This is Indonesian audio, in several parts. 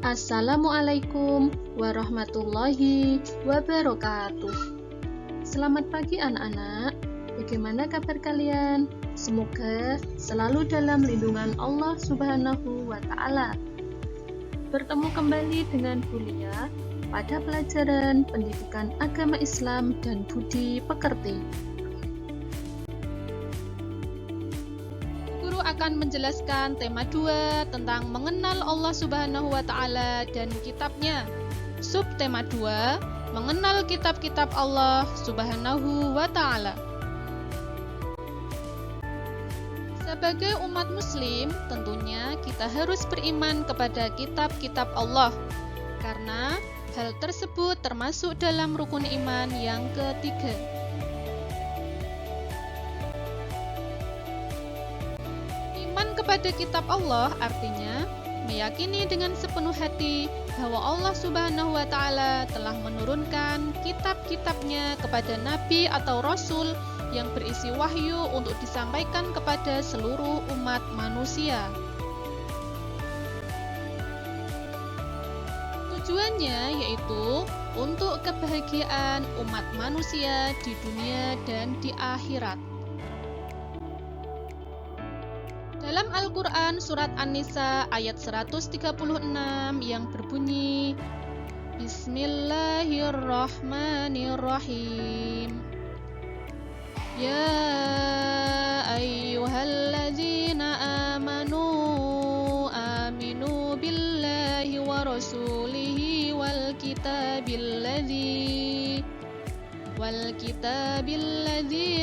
Assalamualaikum warahmatullahi wabarakatuh. Selamat pagi anak-anak. Bagaimana kabar kalian? Semoga selalu dalam lindungan Allah Subhanahu wa Ta'ala. Bertemu kembali dengan kuliah pada pelajaran Pendidikan Agama Islam dan Budi Pekerti. Guru akan menjelaskan tema 2 tentang mengenal Allah Subhanahu wa Ta'ala dan kitabnya. Subtema 2, mengenal kitab-kitab Allah Subhanahu wa Ta'ala. Sebagai umat muslim, tentunya kita harus beriman kepada kitab-kitab Allah, karena hal tersebut termasuk dalam rukun iman yang ketiga. Iman kepada kitab Allah artinya meyakini dengan sepenuh hati bahwa Allah Subhanahu wa Ta'ala telah menurunkan kitab-kitabnya kepada nabi atau rasul yang berisi wahyu untuk disampaikan kepada seluruh umat manusia. Tujuannya yaitu untuk kebahagiaan umat manusia di dunia dan di akhirat. Dalam Al-Quran surat An-Nisa ayat 136 yang berbunyi, Bismillahirrahmanirrahim. Ya ayyuhalladzina amanu aminu billahi wa rasulihi wal kitabilladzi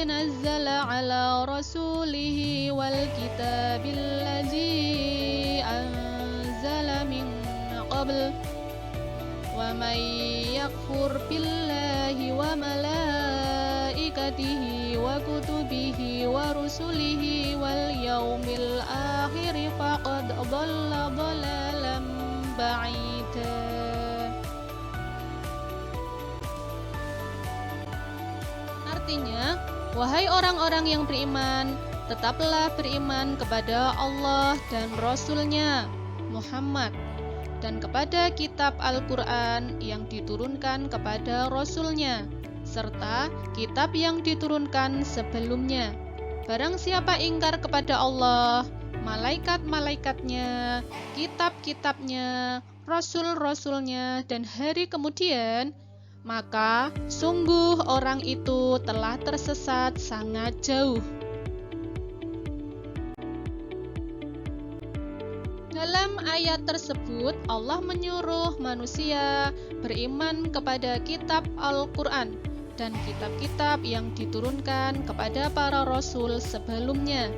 nazzala ala rasulihi wal kitabilladzi anzala min qabl wa may yakfur billahi wa malaikatihi wa kutubihi wa rusulihi wal yaumil akhir faqad dhalla dhalalan ba'ida. Artinya, wahai orang-orang yang beriman, tetaplah beriman kepada Allah dan Rasul-Nya Muhammad, dan kepada kitab Al-Quran yang diturunkan kepada Rasul-Nya, serta kitab yang diturunkan sebelumnya. Barang siapa ingkar kepada Allah, malaikat-malaikatnya, kitab-kitabnya, rasul-rasulnya, dan hari kemudian, maka sungguh orang itu telah tersesat sangat jauh. Dalam ayat tersebut, Allah menyuruh manusia beriman kepada kitab Al-Quran dan kitab-kitab yang diturunkan kepada para rasul sebelumnya.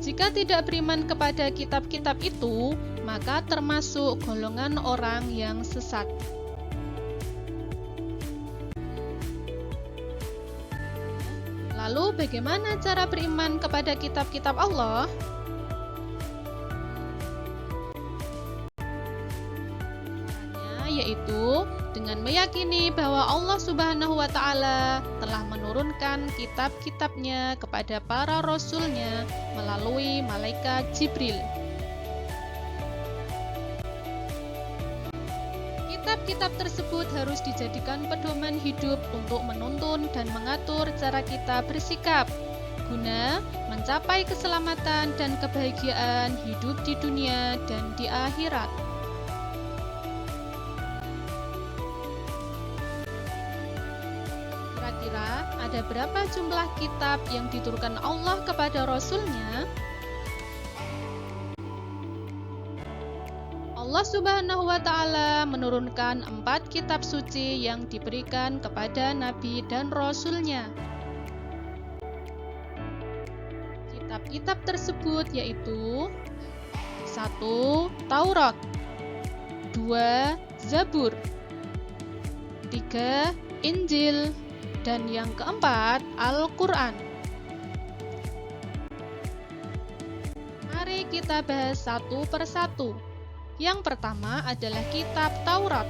Jika tidak beriman kepada kitab-kitab itu, maka termasuk golongan orang yang sesat. Lalu bagaimana cara beriman kepada kitab-kitab Allah? Caranya yaitu dengan meyakini bahwa Allah Subhanahu wa Ta'ala telah menurunkan kitab-kitabnya kepada para rasulnya melalui malaikat Jibril. Kitab-kitab tersebut harus dijadikan pedoman hidup untuk menuntun dan mengatur cara kita bersikap, guna mencapai keselamatan dan kebahagiaan hidup di dunia dan di akhirat. Kira-kira ada berapa jumlah kitab yang diturunkan Allah kepada Rasul-Nya? Allah Subhanahu wa Ta'ala menurunkan 4 kitab suci yang diberikan kepada Nabi dan Rasul-Nya. Kitab-kitab tersebut yaitu 1. Taurat, 2. Zabur, 3. Injil, dan yang keempat Al-Quran. Mari kita bahas satu persatu. Yang pertama adalah kitab Taurat.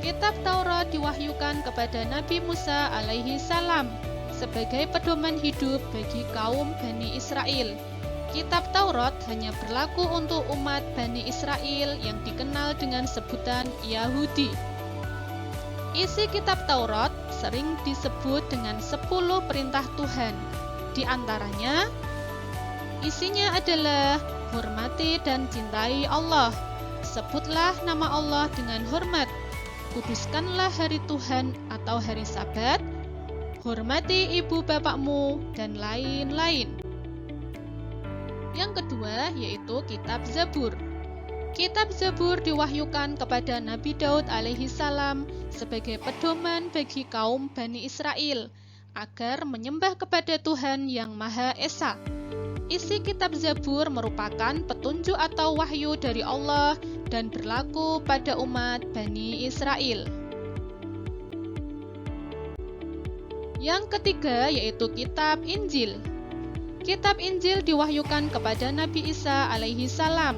Kitab Taurat diwahyukan kepada Nabi Musa alaihi salam sebagai pedoman hidup bagi kaum Bani Israel. Kitab Taurat hanya berlaku untuk umat Bani Israel yang dikenal dengan sebutan Yahudi. Isi kitab Taurat sering disebut dengan 10 perintah Tuhan. Di antaranya, isinya adalah hormati dan cintai Allah. Sebutlah nama Allah dengan hormat. Kuduskanlah hari Tuhan atau hari Sabat. Hormati ibu bapakmu dan lain-lain. Yang kedua yaitu kitab Zabur. Kitab Zabur diwahyukan kepada Nabi Daud alaihi salam sebagai pedoman bagi kaum Bani Israel agar menyembah kepada Tuhan yang Maha Esa. Isi kitab Zabur merupakan petunjuk atau wahyu dari Allah dan berlaku pada umat Bani Israel. Yang ketiga yaitu kitab Injil. Kitab Injil diwahyukan kepada Nabi Isa alaihi salam.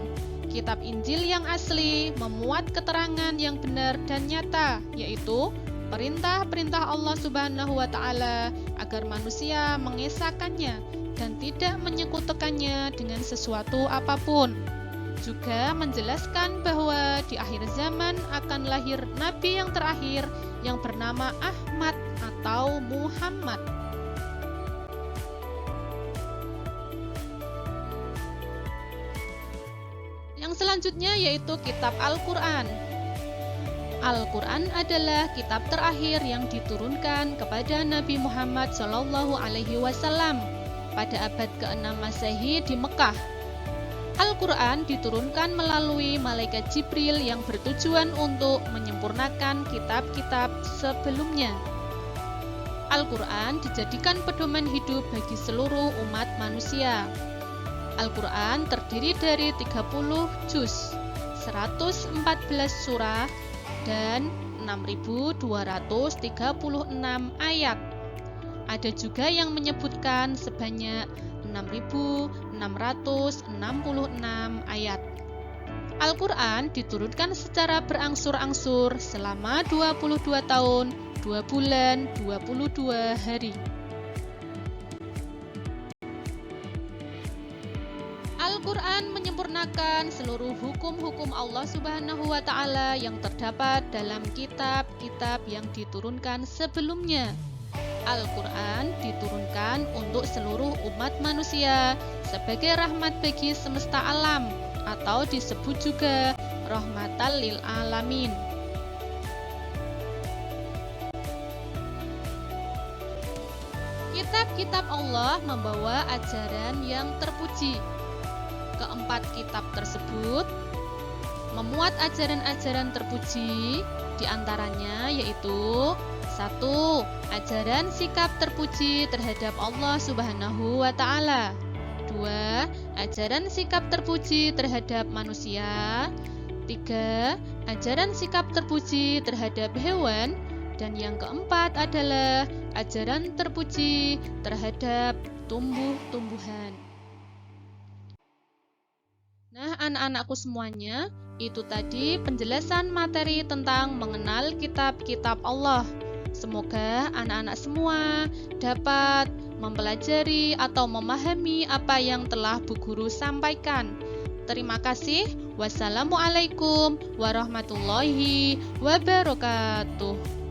Kitab Injil yang asli memuat keterangan yang benar dan nyata, yaitu perintah-perintah Allah Subhanahu wa Ta'ala agar manusia mengesahkannya dan tidak menyekutukannya dengan sesuatu apapun. Juga menjelaskan bahwa di akhir zaman akan lahir nabi yang terakhir yang bernama Ahmad atau Muhammad. Yang selanjutnya yaitu kitab Al-Quran. Al-Quran adalah kitab terakhir yang diturunkan kepada Nabi Muhammad SAW pada abad ke-6 Masehi di Mekah. Al-Quran diturunkan melalui malaikat Jibril yang bertujuan untuk menyempurnakan kitab-kitab sebelumnya. Al-Quran dijadikan pedoman hidup bagi seluruh umat manusia. Al-Quran terdiri dari 30 juz, 114 surah, dan 6.236 ayat. Ada juga yang menyebutkan sebanyak 6.666 ayat. Al-Quran diturunkan secara berangsur-angsur selama 22 tahun, 2 bulan, 22 hari. Al-Quran menyempurnakan seluruh hukum-hukum Allah Subhanahu wa Ta'ala yang terdapat dalam kitab-kitab yang diturunkan sebelumnya. Al-Quran diturunkan untuk seluruh umat manusia sebagai rahmat bagi semesta alam atau disebut juga rahmatan lil alamin. Kitab-kitab Allah membawa ajaran yang terpuji. Keempat kitab tersebut memuat ajaran-ajaran terpuji, diantaranya yaitu 1. Ajaran sikap terpuji terhadap Allah Subhanahu wa Ta'ala. 2. Ajaran sikap terpuji terhadap manusia. 3. Ajaran sikap terpuji terhadap hewan. Dan yang keempat adalah ajaran terpuji terhadap tumbuh-tumbuhan. Nah, anak-anakku semuanya, itu tadi penjelasan materi tentang mengenal kitab-kitab Allah. Semoga anak-anak semua dapat mempelajari atau memahami apa yang telah Bu Guru sampaikan. Terima kasih. Wassalamualaikum warahmatullahi wabarakatuh.